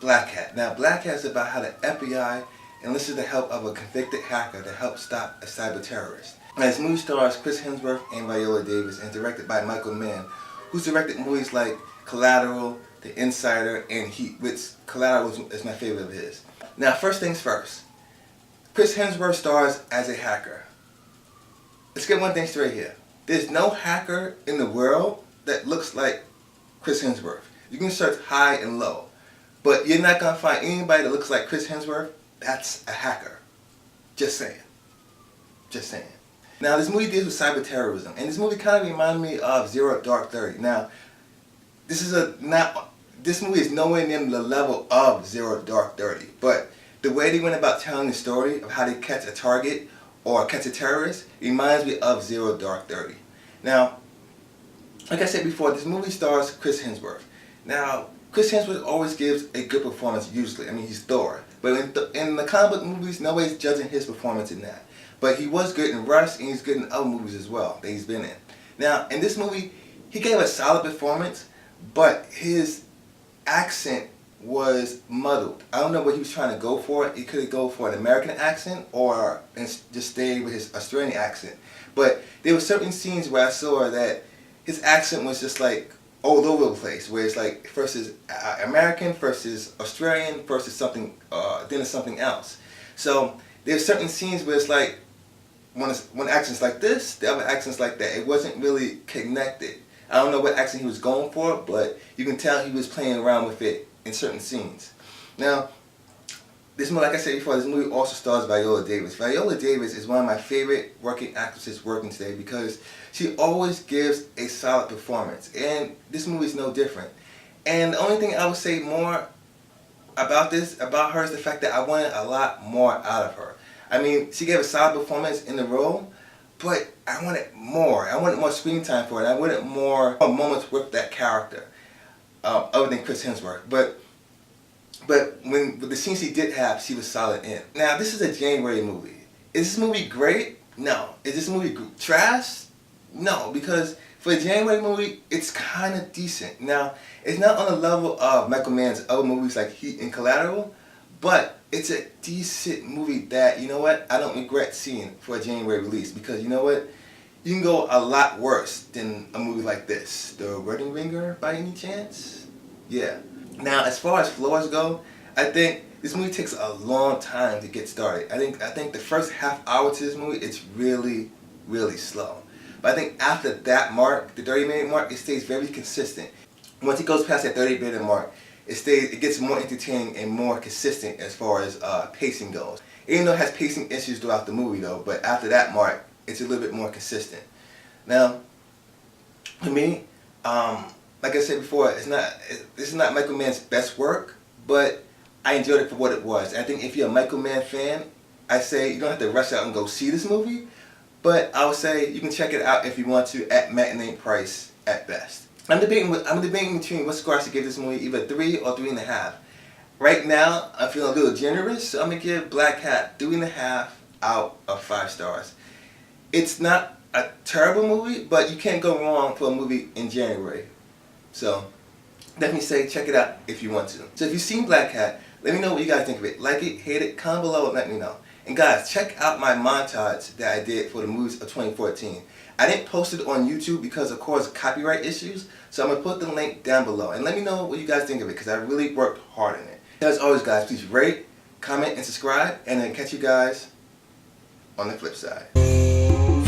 Blackhat. Now, Blackhat is about how the FBI enlisted the help of a convicted hacker to help stop a cyber terrorist. Now, this movie stars Chris Hemsworth and Viola Davis and is directed by Michael Mann, who's directed movies like Collateral, The Insider, and Heat, which Collateral is my favorite of his. Now, first things first. Chris Hemsworth stars as a hacker. Let's get one thing straight here. There's no hacker in the world that looks like Chris Hemsworth. You can search high and low, but you're not going to find anybody that looks like Chris Hemsworth that's a hacker. Just saying. Just saying. Now, this movie deals with cyber terrorism, and this movie kind of reminded me of Zero Dark 30. Now, this movie is nowhere near the level of Zero Dark 30, but the way they went about telling the story of how they catch a target or catch a terrorist reminds me of Zero Dark 30. Now, like I said before, this movie stars Chris Hemsworth. Now, Chris Hemsworth always gives a good performance usually. I mean, he's Thor. But in the comic book movies, nobody's judging his performance in that. But he was good in Rush, and he's good in other movies as well that he's been in. Now, in this movie, he gave a solid performance, but his accent was muddled. I don't know what he was trying to go for. He could go for an American accent or just stay with his Australian accent. But there were certain scenes where I saw that his accent was just like all over the place, where it's like first is American, first is Australian, first is something, then it's something else. So there's certain scenes where it's like one accent's like this, the other accent's like that. It wasn't really connected. I don't know what accent he was going for, but you can tell he was playing around with it in certain scenes. Now, this movie, like I said before, this movie also stars Viola Davis. Viola Davis is one of my favorite working actresses working today because she always gives a solid performance, and this movie is no different. And the only thing I would say more about her is the fact that I wanted a lot more out of her. I mean, she gave a solid performance in the role, but I wanted more. I wanted more screen time for it. I wanted more moments with that character, other than Chris Hemsworth. But with the scenes she did have, she was solid in. Now, this is a January movie. Is this movie great? No. Is this movie trash? No, because for a January movie, it's kind of decent. Now, it's not on the level of Michael Mann's other movies like Heat and Collateral, but it's a decent movie that, you know what, I don't regret seeing for a January release, because you know what, you can go a lot worse than a movie like this. The Wedding Ringer, by any chance? Yeah. Now, as far as flaws go, I think this movie takes a long time to get started. I think the first half hour to this movie, it's really, really slow. But I think after that mark, the 30-minute mark, it stays very consistent. Once it goes past that 30-minute mark, it gets more entertaining and more consistent as far as pacing goes. Even though it has pacing issues throughout the movie though, but after that mark, it's a little bit more consistent. Now, for me, like I said before, this is not Michael Mann's best work, but I enjoyed it for what it was. And I think if you're a Michael Mann fan, I say you don't have to rush out and go see this movie, but I would say you can check it out if you want to at matinee price at best. I'm debating between what score I should give this movie, either 3 or 3.5. Right now, I'm feeling a little generous, so I'm going to give Blackhat 3.5 out of 5 stars. It's not a terrible movie, but you can't go wrong for a movie in January. So, definitely say check it out if you want to. So if you've seen Blackhat, let me know what you guys think of it. Like it, hate it, comment below and let me know. And guys, check out my montage that I did for the movies of 2014. I didn't post it on YouTube because of course copyright issues, so I'm going to put the link down below. And let me know what you guys think of it, because I really worked hard in it. As always guys, please rate, comment, and subscribe, and then catch you guys on the flip side.